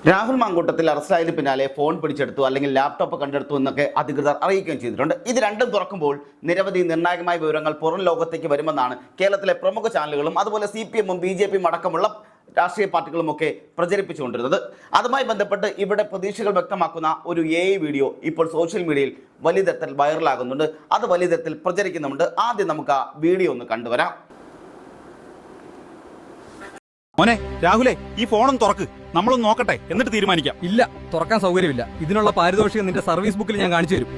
രാഹുൽ മാങ്കൂട്ടത്തിൽ അറസ്റ്റിലായതിന് പിന്നാലെ ഫോൺ പിടിച്ചെടുത്തു അല്ലെങ്കിൽ ലാപ്ടോപ്പ് കണ്ടെടുത്തു എന്നൊക്കെ അധികൃതർ അറിയിക്കുകയും ചെയ്തിട്ടുണ്ട്. ഇത് രണ്ടും തുറക്കുമ്പോൾ നിരവധി നിർണായകമായ വിവരങ്ങൾ പുറം ലോകത്തേക്ക് വരുമെന്നാണ് കേരളത്തിലെ പ്രമുഖ ചാനലുകളും അതുപോലെ CPM-ഉം BJP-യും അടക്കമുള്ള രാഷ്ട്രീയ പാർട്ടികളുമൊക്കെ പ്രചരിപ്പിച്ചുകൊണ്ടിരുന്നത്. അതുമായി ബന്ധപ്പെട്ട് ഇവിടെ പ്രതീക്ഷകൾ വ്യക്തമാക്കുന്ന ഒരു AI വീഡിയോ ഇപ്പോൾ സോഷ്യൽ മീഡിയയിൽ വലിയ തരത്തിൽ വൈറലാകുന്നുണ്ട്. അത് വലിയ തരത്തിൽ പ്രചരിക്കുന്നുണ്ട്. ആദ്യം നമുക്ക് ആ വീഡിയോ ഒന്ന് കണ്ടുവരാം. മോനെ രാഹുലേ, ഈ ഫോണൊന്ന് തുറക്ക്, നമ്മളൊന്ന് നോക്കട്ടെ, എന്നിട്ട് തീരുമാനിക്കാം. ഇല്ല, തുറക്കാൻ സൗകര്യമില്ല. ഇതിനുള്ള പാരിതോഷികം നിന്റെ സർവീസ് ബുക്കിൽ ഞാൻ കാണിച്ചു തരും.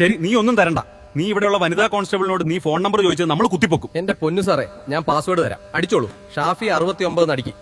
ശരി, നീ ഒന്നും തരണ്ട. നീ ഇവിടെയുള്ള വനിതാ കോൺസ്റ്റബിളിനോട് നീ ഫോൺ നമ്പർ ചോദിച്ചത് നമ്മൾ കുത്തിപ്പൊക്കും. എന്റെ പൊന്നു സാറേ, ഞാൻ പാസ്വേഡ് തരാം, അടിച്ചോളൂ. ഷാഫി 69 അടിക്കും.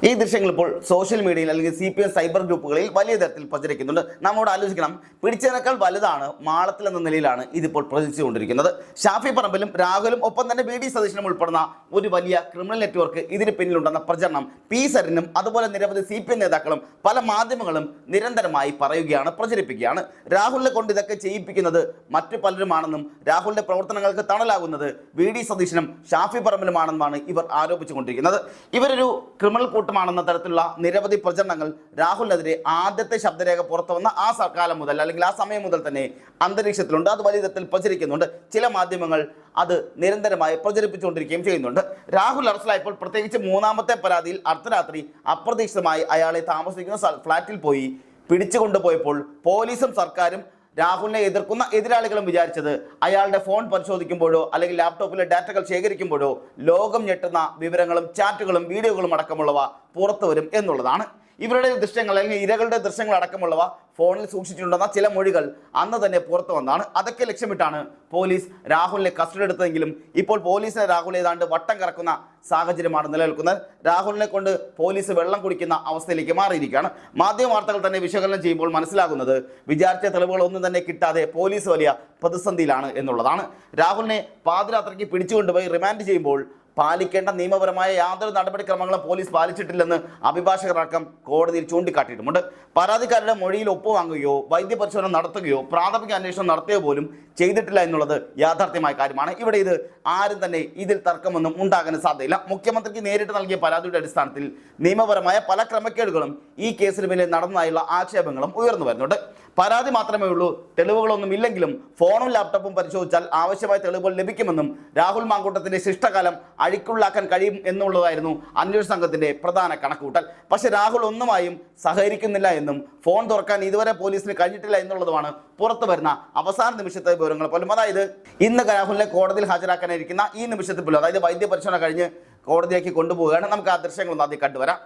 ഈ ദൃശ്യങ്ങൾ ഇപ്പോൾ സോഷ്യൽ മീഡിയയിൽ അല്ലെങ്കിൽ CPM സൈബർ ഗ്രൂപ്പുകളിൽ വലിയ തരത്തിൽ പ്രചരിക്കുന്നുണ്ട്. നമ്മോട് ആലോചിക്കണം, പിടിച്ചതിനേക്കാൾ വലുതാണ് മാളത്തിൽ എന്ന നിലയിലാണ് ഇതിപ്പോൾ പ്രചരിച്ചുകൊണ്ടിരിക്കുന്നത്. ഷാഫി പറമ്പിലും രാഹുലും ഒപ്പം തന്നെ VD സതീശനും ഉൾപ്പെടുന്ന ഒരു വലിയ ക്രിമിനൽ നെറ്റ്വർക്ക് ഇതിന് പിന്നിലുണ്ടെന്ന പ്രചരണം P സരിനും അതുപോലെ നിരവധി CPM നേതാക്കളും പല മാധ്യമങ്ങളും നിരന്തരമായി പറയുകയാണ്, പ്രചരിപ്പിക്കുകയാണ്. രാഹുലിനെ കൊണ്ട് ഇതൊക്കെ ചെയ്യിപ്പിക്കുന്നത് മറ്റു പലരുമാണെന്നും രാഹുലിന്റെ പ്രവർത്തനങ്ങൾക്ക് തണലാകുന്നത് VD സതീശനും ഷാഫി പറമ്പിലുമാണെന്നാണ് ഇവർ ആരോപിച്ചുകൊണ്ടിരിക്കുന്നത്. ഇവരൊരു ക്രിമിനൽ കൂട്ടമാണെന്ന തരത്തിലുള്ള നിരവധി പ്രചരണങ്ങൾ രാഹുലിനെതിരെ ആദ്യത്തെ ശബ്ദരേഖ പുറത്തു വന്ന ആ കാലം മുതൽ അല്ലെങ്കിൽ ആ സമയം മുതൽ തന്നെ അന്തരീക്ഷത്തിലുണ്ട്. അത് വലിയ തരത്തിൽ പ്രചരിക്കുന്നുണ്ട്. ചില മാധ്യമങ്ങൾ അത് നിരന്തരമായി പ്രചരിപ്പിച്ചുകൊണ്ടിരിക്കുകയും ചെയ്യുന്നുണ്ട്. രാഹുൽ അറസ്റ്റിലായപ്പോൾ പ്രത്യേകിച്ച് മൂന്നാമത്തെ പരാതിയിൽ അർദ്ധരാത്രി അപ്രതീക്ഷിതമായി അയാളെ താമസിക്കുന്ന ഫ്ളാറ്റിൽ പോയി പിടിച്ചുകൊണ്ടുപോയപ്പോൾ പോലീസും സർക്കാരും രാഹുലിനെ എതിർക്കുന്ന എതിരാളികളും വിചാരിച്ചത് അയാളുടെ ഫോൺ പരിശോധിക്കുമ്പോഴോ അല്ലെങ്കിൽ ലാപ്ടോപ്പിലെ ഡാറ്റകൾ ശേഖരിക്കുമ്പോഴോ ലോകം ഞെട്ടുന്ന വിവരങ്ങളും ചാറ്റുകളും വീഡിയോകളും അടക്കമുള്ളവ പുറത്തു വരും എന്നുള്ളതാണ്. ഇവരുടെ ദൃശ്യങ്ങൾ അല്ലെങ്കിൽ ഇരകളുടെ ദൃശ്യങ്ങൾ അടക്കമുള്ളവ ഫോണിൽ സൂക്ഷിച്ചിട്ടുണ്ടെന്ന ചില മൊഴികൾ അന്ന് തന്നെ പുറത്തു വന്നതാണ്. അതൊക്കെ ലക്ഷ്യമിട്ടാണ് പോലീസ് രാഹുലിനെ കസ്റ്റഡി എടുത്തതെങ്കിലും ഇപ്പോൾ പോലീസിനെ രാഹുൽ ഏതാണ്ട് വട്ടം കറക്കുന്ന സാഹചര്യമാണ് നിലനിൽക്കുന്നത്. രാഹുലിനെ കൊണ്ട് പോലീസ് വെള്ളം കുടിക്കുന്ന അവസ്ഥയിലേക്ക് മാറിയിരിക്കുകയാണ്. മാധ്യമ വാർത്തകൾ തന്നെ വിശകലനം ചെയ്യുമ്പോൾ മനസ്സിലാകുന്നത് വിചാരിച്ച തെളിവുകളൊന്നും തന്നെ കിട്ടാതെ പോലീസ് വലിയ പ്രതിസന്ധിയിലാണ് എന്നുള്ളതാണ്. രാഹുലിനെ പാതിരാത്രിക്ക് പിടിച്ചുകൊണ്ടുപോയി റിമാൻഡ് ചെയ്യുമ്പോൾ പാലിക്കേണ്ട നിയമപരമായ യാതൊരു നടപടിക്രമങ്ങളും പോലീസ് പാലിച്ചിട്ടില്ലെന്ന് അഭിഭാഷകരടക്കം കോടതിയിൽ ചൂണ്ടിക്കാട്ടിയിട്ടുമുണ്ട്. പരാതിക്കാരുടെ മൊഴിയിൽ ഒപ്പുവാങ്ങുകയോ വൈദ്യപരിശോധന നടത്തുകയോ പ്രാഥമിക അന്വേഷണം നടത്തുകയോ പോലും ചെയ്തിട്ടില്ല എന്നുള്ളത് യാഥാർത്ഥ്യമായ കാര്യമാണ്. ഇവിടെ ഇത് ആരും തന്നെ ഇതിൽ തർക്കമൊന്നും ഉണ്ടാകാൻ സാധ്യതയില്ല. മുഖ്യമന്ത്രിക്ക് നേരിട്ട് നൽകിയ പരാതിയുടെ അടിസ്ഥാനത്തിൽ നിയമപരമായ പല ക്രമക്കേടുകളും ഈ കേസിന് പിന്നിൽ നടന്നതായുള്ള ആക്ഷേപങ്ങളും ഉയർന്നു വരുന്നുണ്ട്. പരാതി മാത്രമേ ഉള്ളൂ, തെളിവുകളൊന്നും ഇല്ലെങ്കിലും ഫോണും ലാപ്ടോപ്പും പരിശോധിച്ചാൽ ആവശ്യമായ തെളിവുകൾ ലഭിക്കുമെന്നും രാഹുൽ മാങ്കൂട്ടത്തിന്റെ ശിഷ്ടകാലം അഴിക്കുള്ளாക്കാൻ കഴിയും എന്നുള്ളതായിരുന്നു അന്വേഷണ സംഘത്തിന്റെ പ്രധാന കണക്കുകൂട്ടൽ. പക്ഷേ രാഹുൽ ഒന്നുമായും സഹകരിക്കുന്നില്ല എന്നും ഫോൺ തുറക്കാൻ ഇതുവരെ പോലീസിന് കഴിഞ്ഞിട്ടില്ല എന്നുള്ളതുമാണ് പുറത്തു വരുന്ന അവസാന നിമിഷത്തെ വിവരങ്ങൾ പോലും. അതായത് ഇന്ന് രാഹുലിനെ കോടതിയിൽ ഹാജരാക്കാനിരിക്കുന്ന ഈ നിമിഷത്തിൽ പോലും, അതായത് വൈദ്യപരിശോധന കഴിഞ്ഞ് കോടതിയിലേക്ക് കൊണ്ടുപോവുകയാണ്. നമുക്ക് ആ ദൃശ്യങ്ങളൊന്ന് ആദ്യം കണ്ടുവരാം.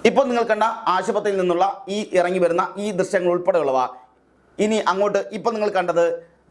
ഇപ്പോൾ നിങ്ങൾ കണ്ട ആശുപത്രിയിൽ നിന്നുള്ള ഈ ഇറങ്ങി വരുന്ന ഈ ദൃശ്യങ്ങൾ ഉൾപ്പെടെയുള്ളവ ഇനി അങ്ങോട്ട് ഇപ്പോൾ നിങ്ങൾ കണ്ടത്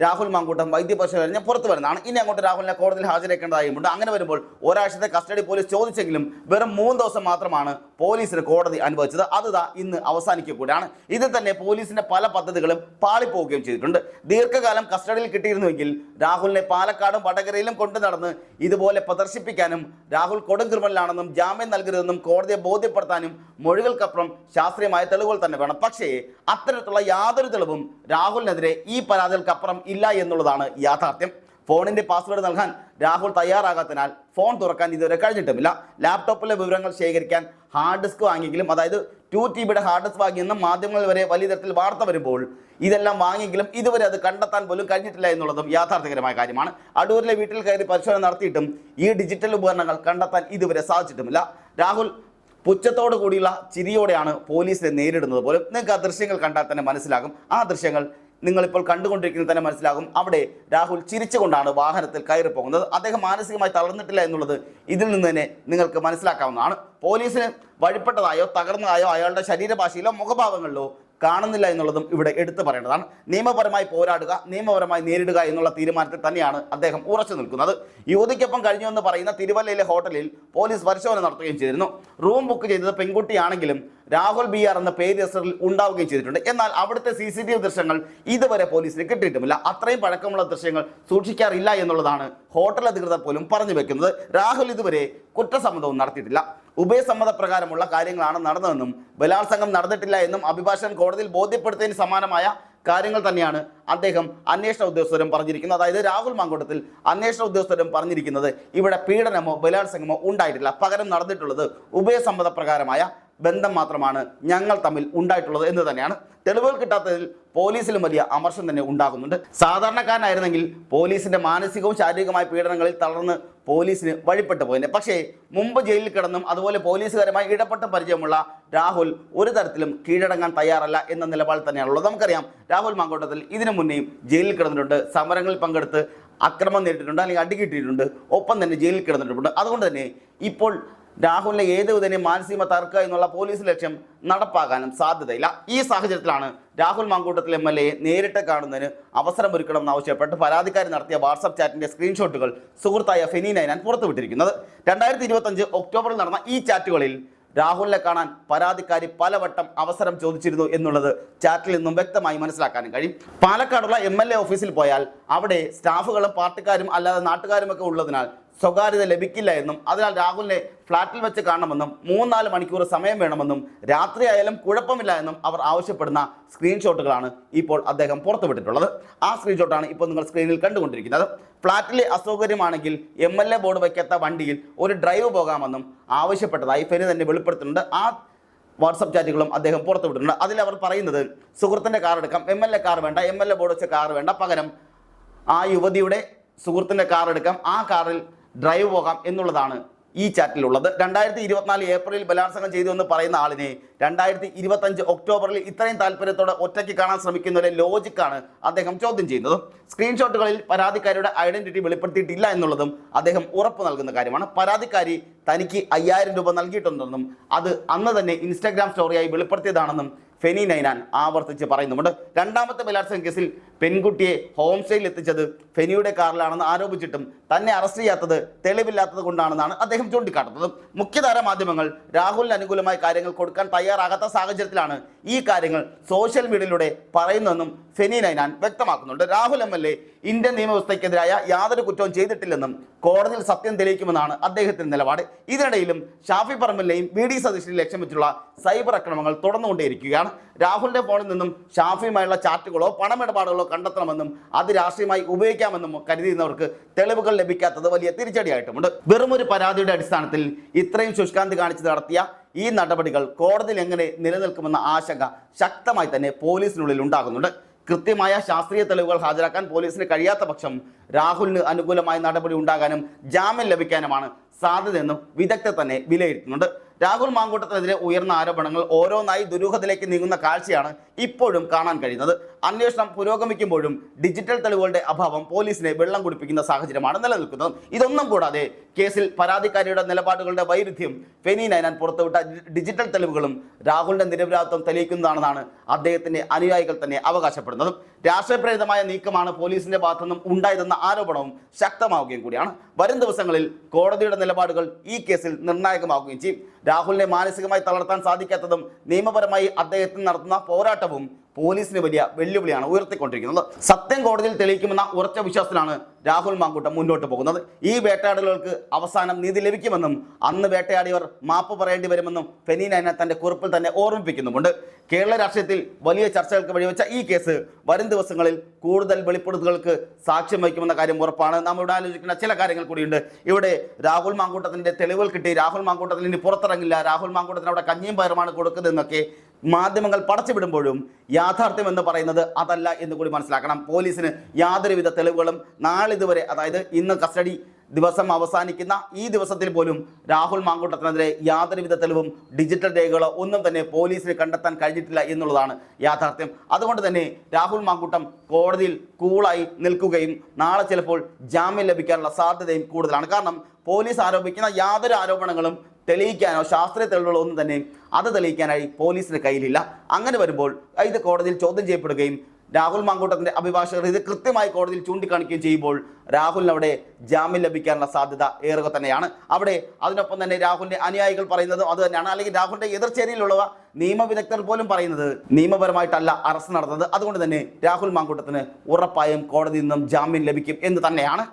രാഹുൽ മാങ്കൂട്ടം വൈദ്യപരിശോധന കഴിഞ്ഞ് പുറത്തു വരുന്നതാണ്. ഇനി അങ്ങോട്ട് രാഹുലിനെ കോടതിയിൽ ഹാജരാക്കേണ്ടതായുമുണ്ട്. അങ്ങനെ വരുമ്പോൾ ഒരാഴ്ചത്തെ കസ്റ്റഡി പോലീസ് ചോദിച്ചെങ്കിലും വെറും 3 ദിവസം മാത്രമാണ് പോലീസിന് കോടതി അനുവദിച്ചത്. അത് ഇന്ന് അവസാനിക്കുകയാണ്. ഇതിൽ തന്നെ പോലീസിന്റെ പല പദ്ധതികളും പാളിപ്പോവുകയും ചെയ്തിട്ടുണ്ട്. ദീർഘകാലം കസ്റ്റഡിയിൽ കിട്ടിയിരുന്നുവെങ്കിൽ രാഹുലിനെ പാലക്കാടും വടകരയിലും കൊണ്ടു നടന്ന് ഇതുപോലെ പ്രദർശിപ്പിക്കാനും രാഹുൽ കൊടും ക്രിമിനലാണെന്നും ജാമ്യം നൽകരുതെന്നും കോടതിയെ ബോധ്യപ്പെടുത്താനും മൊഴികൾക്കപ്പുറം ശാസ്ത്രീയമായ തെളിവുകൾ തന്നെ വേണം. പക്ഷേ അത്തരത്തിലുള്ള യാതൊരു തെളിവും രാഹുലിനെതിരെ ഈ പരാതികൾക്കപ്പുറം ഇല്ല എന്നുള്ളതാണ് യാഥാർത്ഥ്യം. ഫോണിന്റെ പാസ്വേഡ് നൽകാൻ രാഹുൽ തയ്യാറാകാത്തതിനാൽ ഫോൺ തുറക്കാൻ ഇതുവരെ കഴിഞ്ഞിട്ടുമില്ല. ലാപ്ടോപ്പിലെ വിവരങ്ങൾ ശേഖരിക്കാൻ ഹാർഡ് ഡിസ്ക് വാങ്ങിയെങ്കിലും, അതായത് 2 TB ഹാർഡ് ഡിസ്ക് വാങ്ങിയെന്നും മാധ്യമങ്ങൾ വരെ വലിയ തരത്തിൽ വാർത്ത വരുമ്പോൾ ഇതെല്ലാം വാങ്ങിയെങ്കിലും ഇതുവരെ അത് കണ്ടെത്താൻ പോലും കഴിഞ്ഞിട്ടില്ല എന്നുള്ളതും യാഥാർത്ഥ്യകരമായ കാര്യമാണ്. അടൂരിലെ വീട്ടിൽ കയറി പരിശോധന നടത്തിയിട്ടും ഈ ഡിജിറ്റൽ ഉപകരണങ്ങൾ കണ്ടെത്താൻ ഇതുവരെ സാധിച്ചിട്ടുമില്ല. രാഹുൽ പുച്ഛത്തോടു കൂടിയുള്ള ചിരിയോടെയാണ് പോലീസിനെ നേരിടുന്നത് പോലും. നിങ്ങൾക്ക് ആ ദൃശ്യങ്ങൾ കണ്ടാൽ തന്നെ മനസ്സിലാകും. ആ ദൃശ്യങ്ങൾ നിങ്ങളിപ്പോൾ കണ്ടുകൊണ്ടിരിക്കുന്നത് തന്നെ മനസ്സിലാകും. അവിടെ രാഹുൽ ചിരിച്ചുകൊണ്ടാണ് വാഹനത്തിൽ കയറി പോകുന്നത്. അദ്ദേഹം മാനസികമായി തളർന്നിട്ടില്ല എന്നുള്ളത് ഇതിൽ നിന്ന് തന്നെ നിങ്ങൾക്ക് മനസ്സിലാക്കാവുന്നതാണ്. പോലീസിന് വഴിപ്പെട്ടതായോ തകർന്നതായോ അയാളുടെ ശരീരഭാഷയിലോ മുഖഭാവങ്ങളിലോ കാണുന്നില്ല എന്നുള്ളതും ഇവിടെ എടുത്തു പറയേണ്ടതാണ്. നിയമപരമായി പോരാടുക, നിയമപരമായി നേരിടുക എന്നുള്ള തീരുമാനത്തിൽ തന്നെയാണ് അദ്ദേഹം ഉറച്ചു നിൽക്കുന്നത്. യുവതിക്കൊപ്പം കഴിഞ്ഞു എന്ന് പറയുന്ന തിരുവല്ലയിലെ ഹോട്ടലിൽ പോലീസ് പരിശോധന നടത്തുകയും ചെയ്തിരുന്നു. റൂം ബുക്ക് ചെയ്തത് പെൺകുട്ടിയാണെങ്കിലും രാഹുൽ BR എന്ന പേര് രജിസ്റ്ററിൽ ഉണ്ടാവുകയും ചെയ്തിട്ടുണ്ട്. എന്നാൽ അവിടുത്തെ CCTV ദൃശ്യങ്ങൾ ഇതുവരെ പോലീസിന് കിട്ടിയിട്ടുമില്ല. അത്രയും പഴക്കമുള്ള ദൃശ്യങ്ങൾ സൂക്ഷിക്കാറില്ല എന്നുള്ളതാണ് ഹോട്ടൽ അധികൃതർ പോലും പറഞ്ഞു വെക്കുന്നത്. രാഹുൽ ഇതുവരെ കുറ്റസമ്മതവും നടത്തിയിട്ടില്ല. ഉഭയസമ്മത പ്രകാരമുള്ള കാര്യങ്ങളാണ് നടന്നതെന്നും ബലാത്സംഗം നടന്നിട്ടില്ല എന്നും അഭിഭാഷകൻ കോടതിയിൽ ബോധ്യപ്പെടുത്തിയതിന് സമാനമായ കാര്യങ്ങൾ തന്നെയാണ് അദ്ദേഹം അന്വേഷണ ഉദ്യോഗസ്ഥരും പറഞ്ഞിരിക്കുന്നത്. അതായത് രാഹുൽ മാങ്കൂട്ടത്തിൽ അന്വേഷണ ഉദ്യോഗസ്ഥരും പറഞ്ഞിരിക്കുന്നത് ഇവിടെ പീഡനമോ ബലാത്സംഗമോ ഉണ്ടായിട്ടില്ല, പകരം നടന്നിട്ടുള്ളത് ഉഭയസമ്മത പ്രകാരമായ ബന്ധം മാത്രമാണ് ഞങ്ങൾ തമ്മിൽ ഉണ്ടായിട്ടുള്ളത് എന്ന് തന്നെയാണ്. തെളിവുകൾ കിട്ടാത്തതിൽ പോലീസിലും വലിയ അമർഷം തന്നെ ഉണ്ടാകുന്നുണ്ട്. സാധാരണക്കാരനായിരുന്നെങ്കിൽ പോലീസിന്റെ മാനസികവും ശാരീരികമായ പീഡനങ്ങളിൽ തളർന്ന് പോലീസിന് വഴിപ്പെട്ടു പോയിനെ. പക്ഷേ മുമ്പ് ജയിലിൽ കിടന്നും അതുപോലെ പോലീസുകാരുമായി ഇടപെട്ട പരിചയമുള്ള രാഹുൽ ഒരു തരത്തിലും കീഴടങ്ങാൻ തയ്യാറല്ല എന്ന നിലപാട് തന്നെയാണുള്ളത്. നമുക്കറിയാം രാഹുൽ മാങ്കൂട്ടത്തിൽ ഇതിനു മുന്നേയും ജയിലിൽ കിടന്നിട്ടുണ്ട്, സമരങ്ങളിൽ പങ്കെടുത്ത് അക്രമം നേരിട്ടിട്ടുണ്ട്, അല്ലെങ്കിൽ അടികിട്ടിയിട്ടുണ്ട്, ഒപ്പം തന്നെ ജയിലിൽ കിടന്നിട്ടുണ്ട്. അതുകൊണ്ട് തന്നെ ഇപ്പോൾ രാഹുലിനെ ഏത് വിധേനയും മാനസിക തകർക്കുക എന്നുള്ള പോലീസ് ലക്ഷ്യം നടപ്പാക്കാനും സാധ്യതയില്ല. ഈ സാഹചര്യത്തിലാണ് രാഹുൽ മാങ്കൂട്ടത്തിൽ MLA നേരിട്ട് കാണുന്നതിന് അവസരമൊരുക്കണമെന്ന് ആവശ്യപ്പെട്ട് പരാതിക്കാരി നടത്തിയ വാട്സാപ്പ് ചാറ്റിന്റെ സ്ക്രീൻഷോട്ടുകൾ സുഹൃത്തായ ഫെനി നൈനാൻ പുറത്തുവിട്ടിരിക്കുന്നത്. 2025 ഒക്ടോബറിൽ നടന്ന ഈ ചാറ്റുകളിൽ രാഹുലിനെ കാണാൻ പരാതിക്കാരി പലവട്ടം അവസരം ചോദിച്ചിരുന്നു എന്നുള്ളത് ചാറ്റിൽ നിന്നും വ്യക്തമായി മനസ്സിലാക്കാനും കഴിയും. പാലക്കാടുള്ള MLA ഓഫീസിൽ പോയാൽ അവിടെ സ്റ്റാഫുകളും പാർട്ടിക്കാരും അല്ലാതെ നാട്ടുകാരുമൊക്കെ ഉള്ളതിനാൽ സ്വകാര്യത ലഭിക്കില്ല എന്നും അതിനാൽ രാഹുലിനെ ഫ്ളാറ്റിൽ വെച്ച് കാണണമെന്നും 3-4 മണിക്കൂർ സമയം വേണമെന്നും രാത്രിയായാലും കുഴപ്പമില്ല എന്നും അവർ ആവശ്യപ്പെടുന്ന സ്ക്രീൻഷോട്ടുകളാണ് ഇപ്പോൾ അദ്ദേഹം പുറത്തുവിട്ടിട്ടുള്ളത്. ആ സ്ക്രീൻഷോട്ടാണ് ഇപ്പോൾ നിങ്ങൾ സ്ക്രീനിൽ കണ്ടുകൊണ്ടിരിക്കുന്നത്. ഫ്ളാറ്റിലെ അസൗകര്യമാണെങ്കിൽ MLA ബോർഡ് വയ്ക്കാത്ത വണ്ടിയിൽ ഒരു ഡ്രൈവ് പോകാമെന്നും ആവശ്യപ്പെട്ടതായി ഫെനി തന്നെ വെളിപ്പെടുത്തുന്നുണ്ട്. ആ വാട്സപ്പ് ചാറ്റുകളും അദ്ദേഹം പുറത്തുവിട്ടിട്ടുണ്ട്. അതിൽ അവർ പറയുന്നത് സുഹൃത്തിൻ്റെ കാർ എടുക്കാം, MLA കാർ വേണ്ട, MLA ബോർഡ് വെച്ച കാർ വേണ്ട, പകരം ആ യുവതിയുടെ സുഹൃത്തിൻ്റെ കാർ എടുക്കാം, ആ കാറിൽ ഡ്രൈവ് പോകാം എന്നുള്ളതാണ് ഈ ചാറ്റിലുള്ളത്. 2024 ഏപ്രിലിൽ ബലാത്സംഗം ചെയ്തു എന്ന് പറയുന്ന ആളിനെ 2025 ഒക്ടോബറിൽ ഇത്രയും താല്പര്യത്തോടെ ഒറ്റയ്ക്ക് കാണാൻ ശ്രമിക്കുന്നതിലെ ലോജിക്കാണ് അദ്ദേഹം ചോദ്യം ചെയ്യുന്നത്. സ്ക്രീൻഷോട്ടുകളിൽ പരാതിക്കാരിയുടെ ഐഡന്റിറ്റി വെളിപ്പെടുത്തിയിട്ടില്ല എന്നുള്ളതും അദ്ദേഹം ഉറപ്പ് നൽകുന്ന കാര്യമാണ്. പരാതിക്കാരി തനിക്ക് 5000 രൂപ നൽകിയിട്ടുണ്ടെന്നും അത് അന്ന് തന്നെ ഇൻസ്റ്റാഗ്രാം സ്റ്റോറിയായി വെളിപ്പെടുത്തിയതാണെന്നും ഫെനി നൈനാൻ ആവർത്തിച്ച് പറയുന്നുമുണ്ട്. രണ്ടാമത്തെ ബലാത്സംഗ കേസിൽ പെൺകുട്ടിയെ ഹോം സ്റ്റേയിൽ എത്തിച്ചത് ഫെനിയുടെ കാറിലാണെന്ന് ആരോപിച്ചിട്ടും തന്നെ അറസ്റ്റ് ചെയ്യാത്തത് തെളിവില്ലാത്തത് കൊണ്ടാണെന്നാണ് അദ്ദേഹം ചൂണ്ടിക്കാട്ടുന്നത്. മുഖ്യധാര മാധ്യമങ്ങൾ രാഹുലിന് അനുകൂലമായ കാര്യങ്ങൾ കൊടുക്കാൻ തയ്യാറാകാത്ത സാഹചര്യത്തിലാണ് ഈ കാര്യങ്ങൾ സോഷ്യൽ മീഡിയയിലൂടെ പറയുന്നതെന്നും ഫെനി നൈനാൻ വ്യക്തമാക്കുന്നുണ്ട്. രാഹുൽ MLA ഇന്ത്യൻ നിയമവ്യവസ്ഥയ്ക്കെതിരായ യാതൊരു കുറ്റവും ചെയ്തിട്ടില്ലെന്നും കോടതിയിൽ സത്യം തെളിയിക്കുമെന്നാണ് അദ്ദേഹത്തിന്റെ നിലപാട്. ഇതിനിടയിലും ഷാഫി പറമ്പിലിനെയും VD സതീഷിനെയും ലക്ഷ്യം വെച്ചുള്ള സൈബർ ആക്രമണങ്ങൾ തുടർന്നുകൊണ്ടേയിരിക്കുകയാണ്. രാഹുലിന്റെ ഫോണിൽ നിന്നും ഷാഫിയുമായുള്ള ചാറ്റുകളോ പണമിടപാടുകളോ കണ്ടെത്തണമെന്നും അത് രാഷ്ട്രീയമായി ഉപയോഗിക്കാമെന്നും കരുതിയിരുന്നവർക്ക് തെളിവുകൾ ലഭിക്കാത്തത് വലിയ തിരിച്ചടിയായിട്ടുമുണ്ട്. വെറുമൊരു പരാതിയുടെ അടിസ്ഥാനത്തിൽ ഇത്രയും ശുഷ്കാന്തി കാണിച്ച് നടത്തിയ ഈ നടപടികൾ കോടതിയിൽ എങ്ങനെ നിലനിൽക്കുമെന്ന ആശങ്ക ശക്തമായി തന്നെ പോലീസിനുള്ളിൽ ഉണ്ടാകുന്നുണ്ട്. കൃത്യമായ ശാസ്ത്രീയ തെളിവുകൾ ഹാജരാക്കാൻ പോലീസിന് കഴിയാത്ത പക്ഷം രാഹുലിന് അനുകൂലമായ നടപടി ഉണ്ടാകാനും ജാമ്യം ലഭിക്കാനുമാണ് സാധ്യതയെന്നും വിദഗ്ധർ തന്നെ വിലയിരുത്തുന്നുണ്ട്. രാഹുൽ മാങ്കൂട്ടത്തിനെതിരെ ഉയർന്ന ആരോപണങ്ങൾ ഓരോന്നായി ദുരൂഹതയിലേക്ക് നീങ്ങുന്ന കാഴ്ചയാണ് ഇപ്പോഴും കാണാൻ കഴിയുന്നത്. അന്വേഷണം പുരോഗമിക്കുമ്പോഴും ഡിജിറ്റൽ തെളിവുകളുടെ അഭാവം പോലീസിനെ വെള്ളം കുടിപ്പിക്കുന്ന സാഹചര്യമാണ് നിലനിൽക്കുന്നത്. ഇതൊന്നും കൂടാതെ കേസിൽ പരാതിക്കാരിയുടെ നിലപാടുകളുടെ വൈരുദ്ധ്യം ഫെനി നൈനാൻ പുറത്തുവിട്ട ഡിജിറ്റൽ തെളിവുകളും രാഹുലിന്റെ നിരപരാധിത്വം തെളിയിക്കുന്നതാണെന്നാണ് അദ്ദേഹത്തിന്റെ അനുയായികൾ തന്നെ അവകാശപ്പെടുന്നത്. രാഷ്ട്രീയപ്രേരിതമായ നീക്കമാണ് പോലീസിന്റെ ഭാഗത്തുനിന്നും ഉണ്ടായതെന്ന ആരോപണവും ശക്തമാവുകയും കൂടിയാണ്. വരും ദിവസങ്ങളിൽ കോടതിയുടെ നിലപാടുകൾ ഈ കേസിൽ നിർണായകമാവുകയും ചെയ്യും. രാഹുലിനെ മാനസികമായി തളർത്താൻ സാധിക്കാത്തതും നിയമപരമായി അദ്ദേഹത്തിന് നടത്തുന്ന പോരാട്ടവും പോലീസിന് വലിയ വെല്ലുവിളിയാണ് ഉയർത്തിക്കൊണ്ടിരിക്കുന്നത്. സത്യം കോടതിയിൽ തെളിയിക്കുമെന്ന ഉറച്ച വിശ്വാസത്തിലാണ് രാഹുൽ മാങ്കൂട്ടം മുന്നോട്ട് പോകുന്നത്. ഈ വേട്ടയാടലുകൾക്ക് അവസാനം നീതി ലഭിക്കുമെന്നും അന്ന് വേട്ടയാടിയവർ മാപ്പ് പറയേണ്ടി വരുമെന്നും ഫെനി നൈനാൻ തന്റെ കുറിപ്പിൽ തന്നെ ഓർമ്മിപ്പിക്കുന്നുമുണ്ട്. കേരള രാഷ്ട്രീയത്തിൽ വലിയ ചർച്ചകൾക്ക് വഴിവെച്ച ഈ കേസ് വരും ദിവസങ്ങളിൽ കൂടുതൽ വെളിപ്പെടുത്തലുകൾക്ക് സാക്ഷ്യം വഹിക്കുമെന്ന കാര്യം ഉറപ്പാണ്. നാം ഇവിടെ ആലോചിക്കുന്ന ചില കാര്യങ്ങൾ കൂടിയുണ്ട്. ഇവിടെ രാഹുൽ മാങ്കൂട്ടത്തിന്റെ തെളിവുകൾ കിട്ടി, രാഹുൽ മാങ്കൂട്ടത്തിന് ഇനി പുറത്തിറങ്ങില്ല, രാഹുൽ മാങ്കൂട്ടത്തിന് അവിടെ കഞ്ഞിയും പയറുമാണ് കൊടുക്കുന്നതെന്നൊക്കെ മാധ്യമങ്ങൾ പടച്ചുവിടുമ്പോഴും യാഥാർത്ഥ്യം എന്ന് പറയുന്നത് അതല്ല എന്ന് കൂടി മനസ്സിലാക്കണം. പോലീസിന് യാതൊരുവിധ തെളിവുകളും നാളിതുവരെ, അതായത് ഇന്ന് കസ്റ്റഡി ദിവസം അവസാനിക്കുന്ന ഈ ദിവസത്തിൽ പോലും രാഹുൽ മാങ്കൂട്ടത്തിനെതിരെ യാതൊരുവിധ തെളിവും ഡിജിറ്റൽ രേഖകളോ ഒന്നും തന്നെ പോലീസിന് കണ്ടെത്താൻ കഴിഞ്ഞിട്ടില്ല എന്നുള്ളതാണ് യാഥാർത്ഥ്യം. അതുകൊണ്ട് തന്നെ രാഹുൽ മാങ്കൂട്ടം കോടതിയിൽ കൂളായി നിൽക്കുകയും നാളെ ചിലപ്പോൾ ജാമ്യം ലഭിക്കാനുള്ള സാധ്യതയും കൂടുതലാണ്. കാരണം പോലീസ് ആരോപിക്കുന്ന യാതൊരു ആരോപണങ്ങളും തെളിയിക്കാനോ ശാസ്ത്രീയ തെളിവുകളോ ഒന്നും തന്നെ അത് തെളിയിക്കാനായി പോലീസിന് കയ്യിലില്ല. അങ്ങനെ വരുമ്പോൾ ഇത് കോടതിയിൽ ചോദ്യം ചെയ്യപ്പെടുകയും രാഹുൽ മാങ്കൂട്ടത്തിന്റെ അഭിഭാഷകർ ഇത് കൃത്യമായി കോടതിയിൽ ചൂണ്ടിക്കാണിക്കുകയും ചെയ്യുമ്പോൾ രാഹുലിന് അവിടെ ജാമ്യം ലഭിക്കാനുള്ള സാധ്യത ഏറെ തന്നെയാണ്. അവിടെ അതിനൊപ്പം തന്നെ രാഹുലിന്റെ അനുയായികൾ പറയുന്നതും അത് തന്നെയാണ്. അല്ലെങ്കിൽ രാഹുലിന്റെ എതിർചേരിയിലുള്ളവ നിയമവിദഗ്ധർ പോലും പറയുന്നത് നിയമപരമായിട്ടല്ല അറസ്റ്റ് നടന്നത്. അതുകൊണ്ട് തന്നെ രാഹുൽ മാങ്കൂട്ടത്തിന് ഉറപ്പായും കോടതിയിൽ നിന്നും ജാമ്യം ലഭിക്കും എന്ന് തന്നെയാണ്.